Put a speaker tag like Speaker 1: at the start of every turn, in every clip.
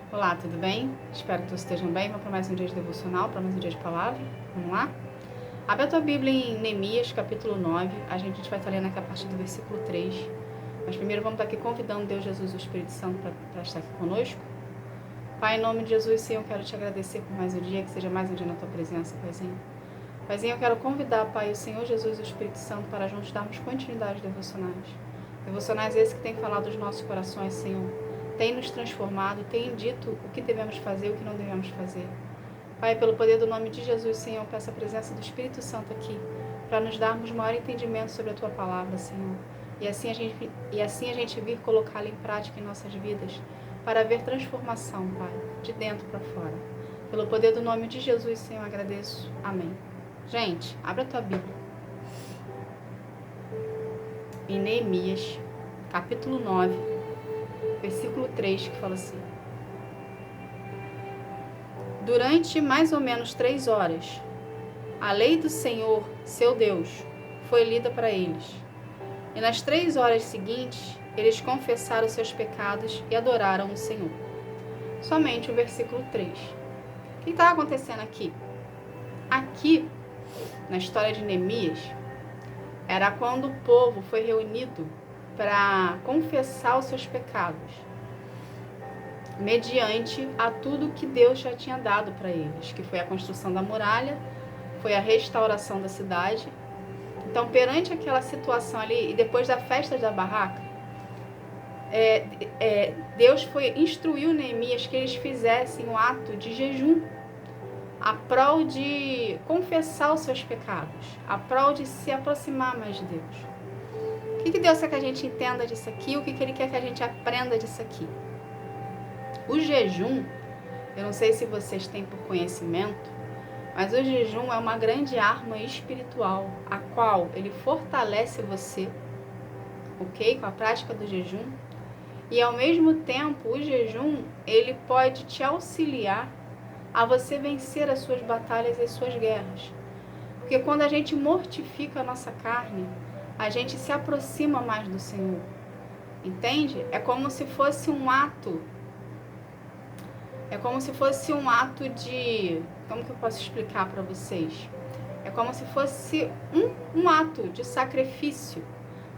Speaker 1: Olá, tudo bem? Espero que todos estejam bem. Vamos para mais um dia de devocional, para mais um dia de palavra. Vamos lá? Abre a tua Bíblia em Neemias, capítulo 9. A gente vai estar lendo aqui a partir do versículo 3. Mas primeiro vamos estar aqui convidando Deus Jesus e o Espírito Santo para estar aqui conosco. Pai, em nome de Jesus, Senhor, eu quero te agradecer por mais um dia, que seja mais um dia na tua presença, Paizinho. Paizinho, eu quero convidar, Pai, o Senhor Jesus e o Espírito Santo para juntos darmos continuidade devocionais. Devocionais esses que têm falado dos nossos corações, Senhor. Tem nos transformado, tem dito o que devemos fazer, o que não devemos fazer. Pai, pelo poder do nome de Jesus, Senhor, eu peço a presença do Espírito Santo aqui, para nos darmos maior entendimento sobre a Tua Palavra, Senhor. E assim a gente vir colocá-la em prática em nossas vidas, para ver transformação, Pai, de dentro para fora. Pelo poder do nome de Jesus, Senhor, eu agradeço. Amém. Gente, abre a tua Bíblia. Em Neemias, capítulo 9, versículo 3, que fala assim: durante mais ou menos 3 horas, a lei do Senhor, seu Deus, foi lida para eles. E nas 3 horas seguintes, eles confessaram seus pecados e adoraram o Senhor. Somente o versículo 3. O que está acontecendo aqui? Aqui, na história de Neemias, era quando o povo foi reunido para confessar os seus pecados, mediante a tudo que Deus já tinha dado para eles, que foi a construção da muralha, foi a restauração da cidade. Então, perante aquela situação ali, e depois da festa da barraca, Deus instruiu Neemias que eles fizessem um ato de jejum, a prol de confessar os seus pecados, a prol de se aproximar mais de Deus. O que Deus quer que a gente entenda disso aqui? O que Ele quer que a gente aprenda disso aqui? O jejum, eu não sei se vocês têm por conhecimento, mas o jejum é uma grande arma espiritual, a qual ele fortalece você, ok? Com a prática do jejum. E ao mesmo tempo, o jejum, ele pode te auxiliar a você vencer as suas batalhas e as suas guerras. Porque quando a gente mortifica a nossa carne, a gente se aproxima mais do Senhor. Entende? É como se fosse um ato de... Como que eu posso explicar para vocês? É como se fosse um ato de sacrifício,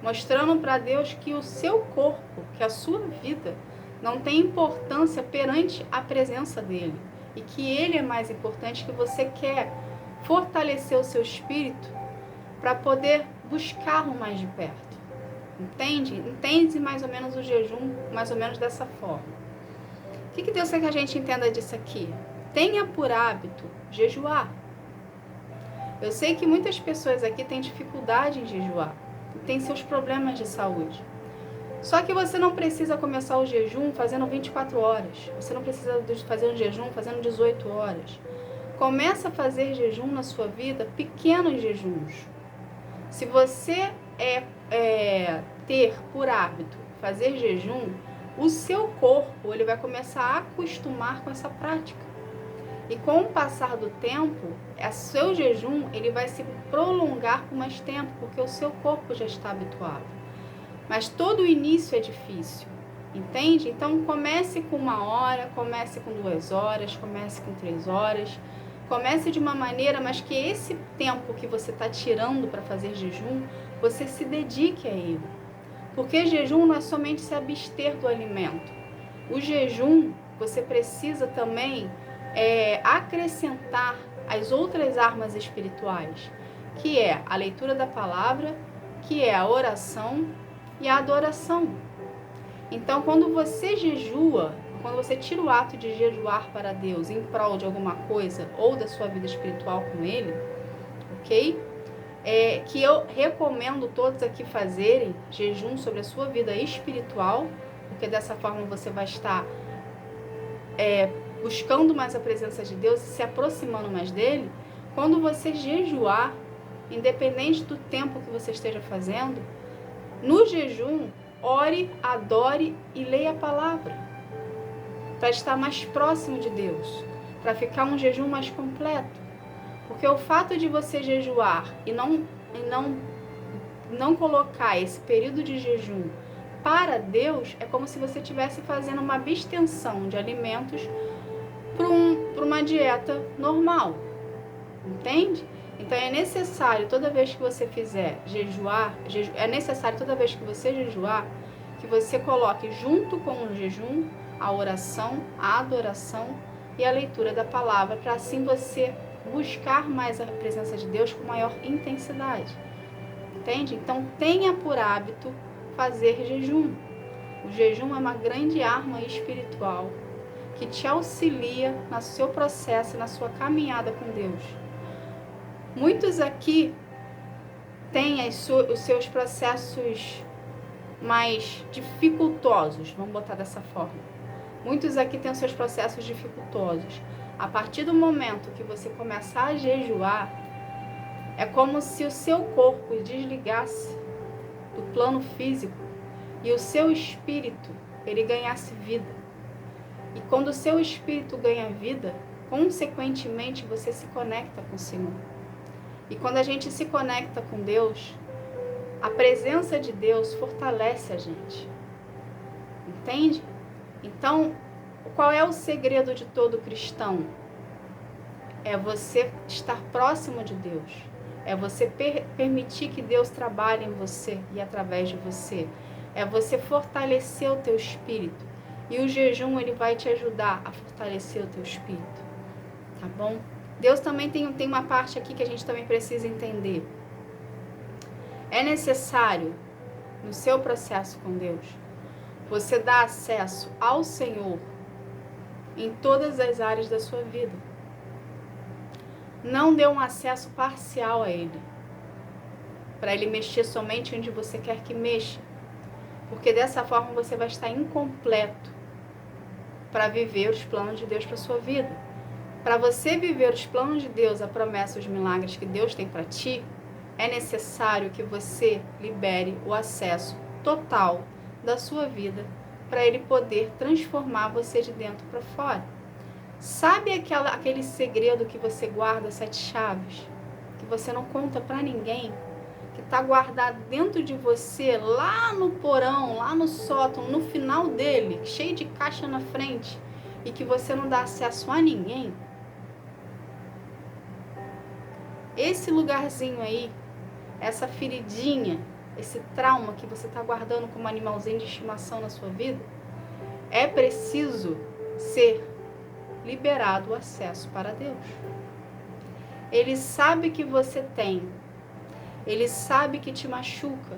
Speaker 1: mostrando para Deus que o seu corpo, que a sua vida, não tem importância perante a presença dEle. E que Ele é mais importante, que você quer fortalecer o seu espírito para poder buscá-lo mais de perto. Entende? Entende mais ou menos o jejum, mais ou menos dessa forma. O que Deus quer que a gente entenda disso aqui? Tenha por hábito jejuar. Eu sei que muitas pessoas aqui têm dificuldade em jejuar, têm seus problemas de saúde. Só que você não precisa começar o jejum fazendo 24 horas. Você não precisa fazer um jejum fazendo 18 horas. Começa a fazer jejum na sua vida, pequenos jejuns. Se você ter por hábito fazer jejum, o seu corpo ele vai começar a acostumar com essa prática. E com o passar do tempo, o seu jejum ele vai se prolongar por mais tempo, porque o seu corpo já está habituado. Mas todo o início é difícil, entende? Então comece com 1 hora, comece com 2 horas, comece com 3 horas. Comece de uma maneira, mas que esse tempo que você está tirando para fazer jejum, você se dedique a ele. Porque jejum não é somente se abster do alimento. O jejum, você precisa também acrescentar as outras armas espirituais, que é a leitura da palavra, que é a oração e a adoração. Então, quando você jejua, quando você tira o ato de jejuar para Deus em prol de alguma coisa ou da sua vida espiritual com Ele, ok? Que eu recomendo todos aqui fazerem jejum sobre a sua vida espiritual, porque dessa forma você vai estar buscando mais a presença de Deus e se aproximando mais dEle. Quando você jejuar, independente do tempo que você esteja fazendo, no jejum, ore, adore e leia a palavra, para estar mais próximo de Deus, para ficar um jejum mais completo. Porque o fato de você jejuar e não colocar esse período de jejum para Deus, é como se você estivesse fazendo uma abstenção de alimentos para uma dieta normal. Entende? Então é necessário, toda vez que você fizer jejuar, é necessário toda vez que você jejuar, que você coloque junto com o jejum a oração, a adoração e a leitura da palavra, para assim você buscar mais a presença de Deus com maior intensidade. Entende? Então tenha por hábito fazer jejum. O jejum é uma grande arma espiritual que te auxilia no seu processo, na sua caminhada com Deus. Muitos aqui têm os seus processos mais dificultosos, vamos botar dessa forma. Muitos aqui têm os seus processos dificultosos. A partir do momento que você começar a jejuar, é como se o seu corpo desligasse do plano físico e o seu espírito, ele ganhasse vida. E quando o seu espírito ganha vida, consequentemente você se conecta com o Senhor. E quando a gente se conecta com Deus, a presença de Deus fortalece a gente. Entende? Então, qual é o segredo de todo cristão? É você estar próximo de Deus. É você permitir que Deus trabalhe em você e através de você. É você fortalecer o teu espírito. E o jejum, ele vai te ajudar a fortalecer o teu espírito. Tá bom? Deus também tem uma parte aqui que a gente também precisa entender. É necessário, no seu processo com Deus, você dar acesso ao Senhor em todas as áreas da sua vida. Não dê um acesso parcial a Ele, para Ele mexer somente onde você quer que mexa, porque dessa forma você vai estar incompleto para viver os planos de Deus para sua vida. Para você viver os planos de Deus, a promessa e os milagres que Deus tem para ti, é necessário que você libere o acesso total da sua vida para Ele poder transformar você de dentro para fora. Sabe aquele segredo que você guarda, 7 chaves, que você não conta para ninguém, que está guardado dentro de você, lá no porão, lá no sótão, no final dele, cheio de caixa na frente, e que você não dá acesso a ninguém? Esse lugarzinho aí, essa feridinha, esse trauma que você está guardando como animalzinho de estimação na sua vida, é preciso ser liberado o acesso para Deus. Ele sabe que você tem, Ele sabe que te machuca,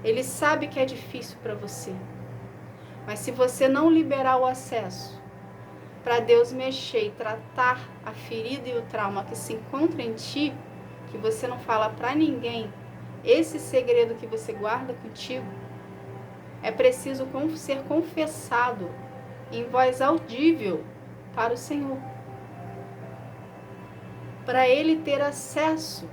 Speaker 1: Ele sabe que é difícil para você, mas se você não liberar o acesso para Deus mexer e tratar a ferida e o trauma que se encontra em ti, que você não fala para ninguém, esse segredo que você guarda contigo, é preciso ser confessado em voz audível para o Senhor, para Ele ter acesso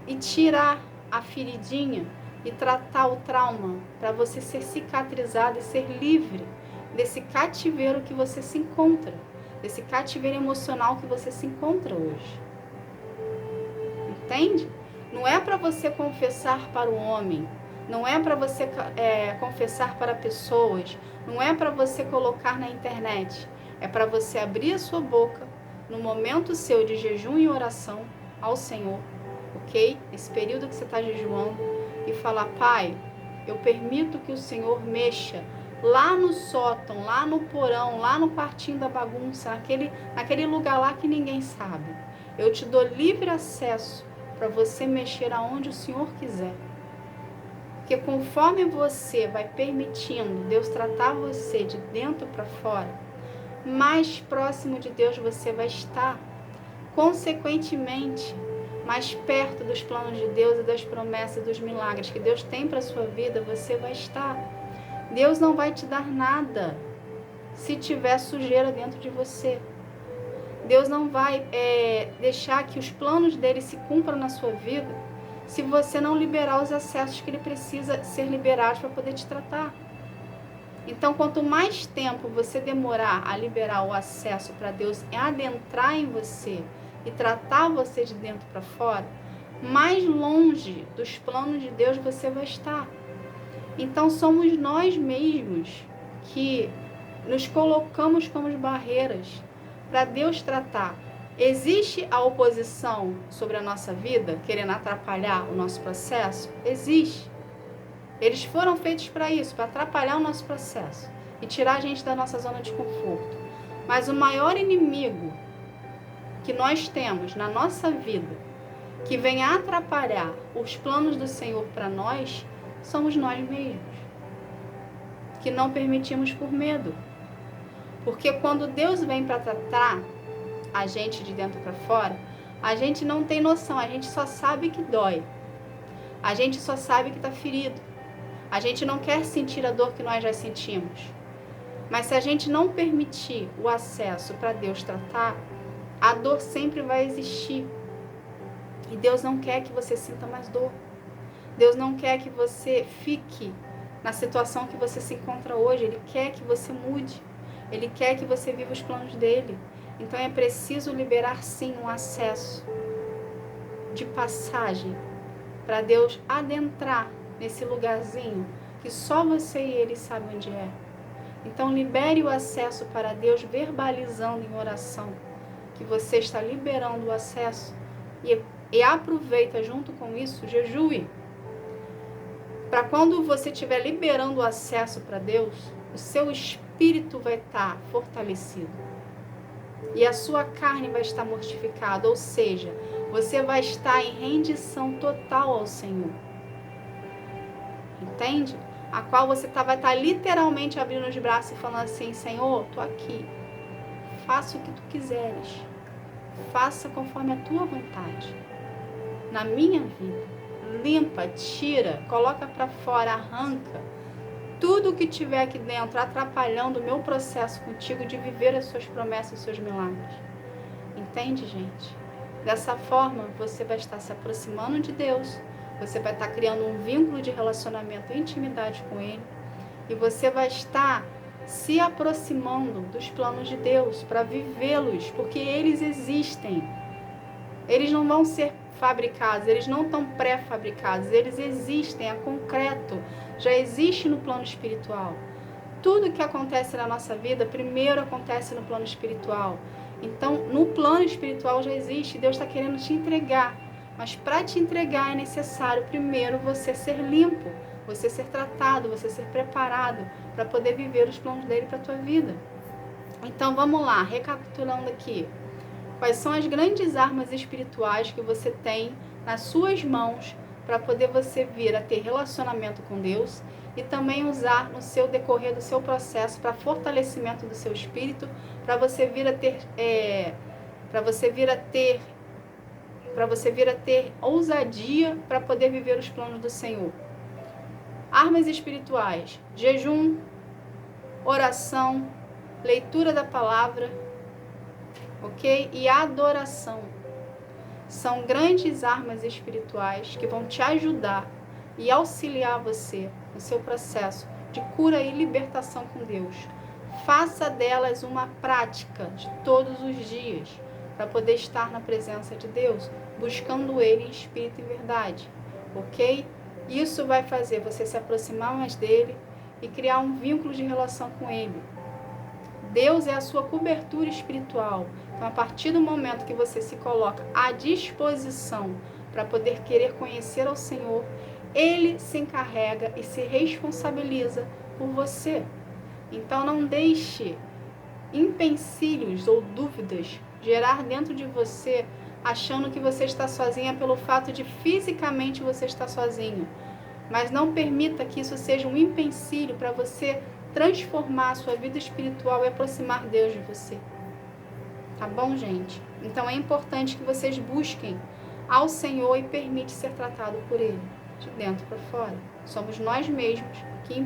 Speaker 1: e tirar a feridinha e tratar o trauma, para você ser cicatrizado e ser livre desse cativeiro que você se encontra, desse cativeiro emocional que você se encontra hoje. Entende? Não é para você confessar para o homem, não é para você confessar para pessoas, não é para você colocar na internet, é para você abrir a sua boca no momento seu de jejum e oração ao Senhor, ok? Esse período que você está jejuando, e falar: Pai, eu permito que o Senhor mexa lá no sótão, lá no porão, lá no quartinho da bagunça, naquele lugar lá que ninguém sabe. Eu te dou livre acesso para você mexer aonde o Senhor quiser. Porque conforme você vai permitindo Deus tratar você de dentro para fora, mais próximo de Deus você vai estar. Consequentemente, mais perto dos planos de Deus e das promessas, dos milagres que Deus tem para a sua vida, você vai estar. Deus não vai te dar nada se tiver sujeira dentro de você. Deus não vai deixar que os planos dele se cumpram na sua vida se você não liberar os acessos que ele precisa ser liberado para poder te tratar. Então, quanto mais tempo você demorar a liberar o acesso para Deus adentrar em você e tratar você de dentro para fora, mais longe dos planos de Deus você vai estar. Então somos nós mesmos que nos colocamos como barreiras para Deus tratar. Existe a oposição sobre a nossa vida, querendo atrapalhar o nosso processo? Existe. Eles foram feitos para isso, para atrapalhar o nosso processo e tirar a gente da nossa zona de conforto. Mas o maior inimigo que nós temos na nossa vida, que vem atrapalhar os planos do Senhor para nós, somos nós mesmos, que não permitimos por medo. Porque quando Deus vem para tratar a gente de dentro para fora, a gente não tem noção, a gente só sabe que dói. A gente só sabe que está ferido. A gente não quer sentir a dor que nós já sentimos. Mas se a gente não permitir o acesso para Deus tratar, a dor sempre vai existir. E Deus não quer que você sinta mais dor. Deus não quer que você fique na situação que você se encontra hoje. Ele quer que você mude. Ele quer que você viva os planos dele. Então é preciso liberar sim um acesso de passagem para Deus adentrar nesse lugarzinho que só você e ele sabem onde é. Então libere o acesso para Deus verbalizando em oração que você está liberando o acesso e aproveita junto com isso, jejue. Para quando você estiver liberando o acesso para Deus, o seu espírito vai estar fortalecido e a sua carne vai estar mortificada, ou seja, você vai estar em rendição total ao Senhor. Entende? A qual você vai estar literalmente abrindo os braços e falando assim: Senhor, estou aqui, faça o que tu quiseres, faça conforme a tua vontade na minha vida. Limpa, tira, coloca para fora, arranca tudo que tiver aqui dentro atrapalhando o meu processo contigo de viver as suas promessas e os seus milagres. Entende, gente? Dessa forma, você vai estar se aproximando de Deus, você vai estar criando um vínculo de relacionamento e intimidade com Ele, e você vai estar se aproximando dos planos de Deus para vivê-los, porque eles existem. Eles não vão ser fabricados, eles não estão pré-fabricados, eles existem, é concreto, já existe no plano espiritual. Tudo que acontece na nossa vida, primeiro acontece no plano espiritual. Então, no plano espiritual já existe, Deus está querendo te entregar, mas para te entregar é necessário primeiro você ser limpo, você ser tratado, você ser preparado para poder viver os planos dele para a tua vida. Então, vamos lá, recapitulando aqui. Quais são as grandes armas espirituais que você tem nas suas mãos para poder você vir a ter relacionamento com Deus e também usar no seu decorrer do seu processo para fortalecimento do seu espírito, para você vir a ter ousadia para poder viver os planos do Senhor. Armas espirituais: jejum, oração, leitura da palavra, ok? E adoração. São grandes armas espirituais que vão te ajudar e auxiliar você no seu processo de cura e libertação com Deus. Faça delas uma prática de todos os dias para poder estar na presença de Deus, buscando Ele em espírito e verdade, ok? Isso vai fazer você se aproximar mais dele e criar um vínculo de relação com Ele. Deus é a sua cobertura espiritual. Então, a partir do momento que você se coloca à disposição para poder querer conhecer ao Senhor, Ele se encarrega e se responsabiliza por você. Então, não deixe empecilhos ou dúvidas gerar dentro de você, achando que você está sozinha pelo fato de fisicamente você estar sozinho. Mas não permita que isso seja um empecilho para você transformar a sua vida espiritual e aproximar Deus de você. Tá bom, gente? Então é importante que vocês busquem ao Senhor e permite ser tratado por Ele, de dentro para fora. Somos nós mesmos que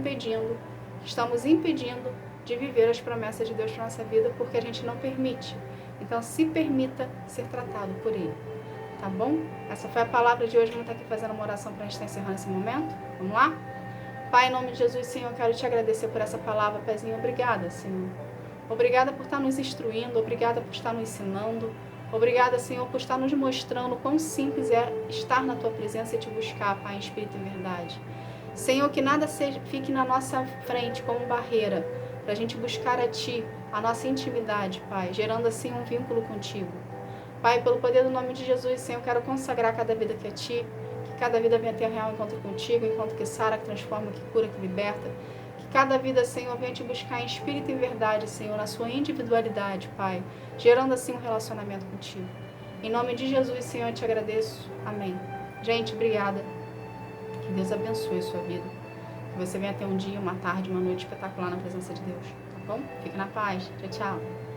Speaker 1: estamos impedindo de viver as promessas de Deus para nossa vida, porque a gente não permite. Então se permita ser tratado por Ele. Tá bom? Essa foi a palavra de hoje. Vamos estar aqui fazendo uma oração para a gente estar encerrando esse momento. Vamos lá? Pai, em nome de Jesus, Senhor, eu quero te agradecer por essa palavra, Paizinho. Obrigada, Senhor. Obrigada por estar nos instruindo, obrigada por estar nos ensinando. Obrigada, Senhor, por estar nos mostrando quão simples é estar na Tua presença e te buscar, Pai, em espírito e verdade. Senhor, que nada fique na nossa frente como barreira para a gente buscar a Ti, a nossa intimidade, Pai, gerando assim um vínculo contigo. Pai, pelo poder do nome de Jesus, Senhor, eu quero consagrar cada vida aqui a Ti, que cada vida venha ter um real encontro contigo, encontro que sara, que transforma, que cura, que liberta. Que cada vida, Senhor, venha Te buscar em espírito e em verdade, Senhor, na sua individualidade, Pai, gerando assim um relacionamento contigo. Em nome de Jesus, Senhor, eu Te agradeço. Amém. Gente, obrigada. Que Deus abençoe a sua vida. Que você venha ter um dia, uma tarde, uma noite espetacular na presença de Deus, tá bom? Fique na paz. Tchau, tchau.